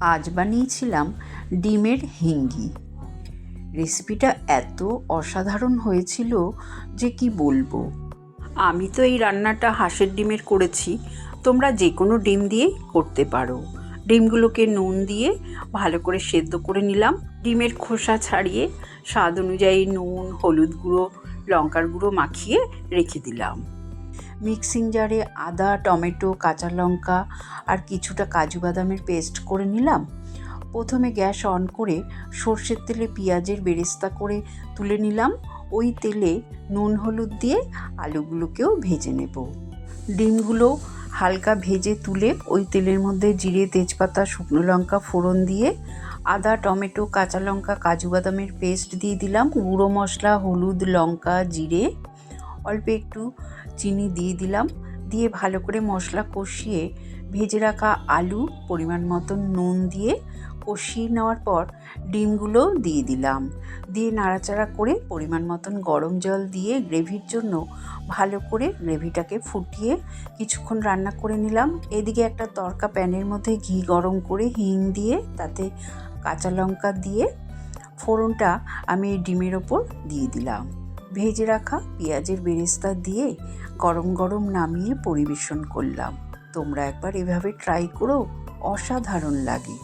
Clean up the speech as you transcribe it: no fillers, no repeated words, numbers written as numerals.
আজ বানিয়েছিলাম ডিমের হিঙ্গি। রেসিপিটা এত অসাধারণ হয়েছিল যে কি বলবো। আমি তো এই রান্নাটা হাঁসের ডিমের করেছি, তোমরা যে কোনো ডিম দিয়েই করতে পারো। ডিমগুলোকে নুন দিয়ে ভালো করে সেদ্ধ করে নিলাম। ডিমের খোসা ছাড়িয়ে স্বাদ অনুযায়ী নুন, হলুদ গুঁড়ো, লঙ্কার গুঁড়ো মাখিয়ে রেখে দিলাম। মিক্সিং জারে আদা, টমেটো, কাঁচা লঙ্কা আর কিছুটা কাজু বাদামের পেস্ট করে নিলাম। প্রথমে গ্যাস অন করে সর্ষের তেলে পেঁয়াজের বেরেস্তা করে তুলে নিলাম। ওই তেলে নুন হলুদ দিয়ে আলুগুলোকেও ভেজে নেব। ডিমগুলো হালকা ভেজে তুলে ওই তেলের মধ্যে জিরে, তেজপাতা, শুকনো লঙ্কা ফোড়ন দিয়ে আদা, টমেটো, কাঁচা লঙ্কা, কাজু বাদামের পেস্ট দিয়ে দিলাম। গুঁড়ো মশলা, হলুদ, লঙ্কা, জিরে, অল্প একটু চিনি দিয়ে দিলাম। দিয়ে ভালো করে মশলা কষিয়ে ভেজে রাখা আলু, পরিমাণ মতন নুন দিয়ে কষিয়ে নেওয়ার পর ডিমগুলো দিয়ে দিলাম। দিয়ে নাড়াচাড়া করে পরিমাণ মতন গরম জল দিয়ে গ্রেভির জন্য ভালো করে গ্রেভিটাকে ফুটিয়ে কিছুক্ষণ রান্না করে নিলাম। এদিকে একটা তড়কা প্যানের মধ্যে ঘি গরম করে হিং দিয়ে তাতে কাঁচা লঙ্কা দিয়ে ফোড়নটা আমি এই ডিমের ওপর দিয়ে দিলাম। ভেজে রাখা পেঁয়াজের বেরেস্তা দিয়ে গরম গরম নামিয়ে পরিবেশন করলাম। তোমরা একবার এভাবে ট্রাই করো, অসাধারণ লাগে।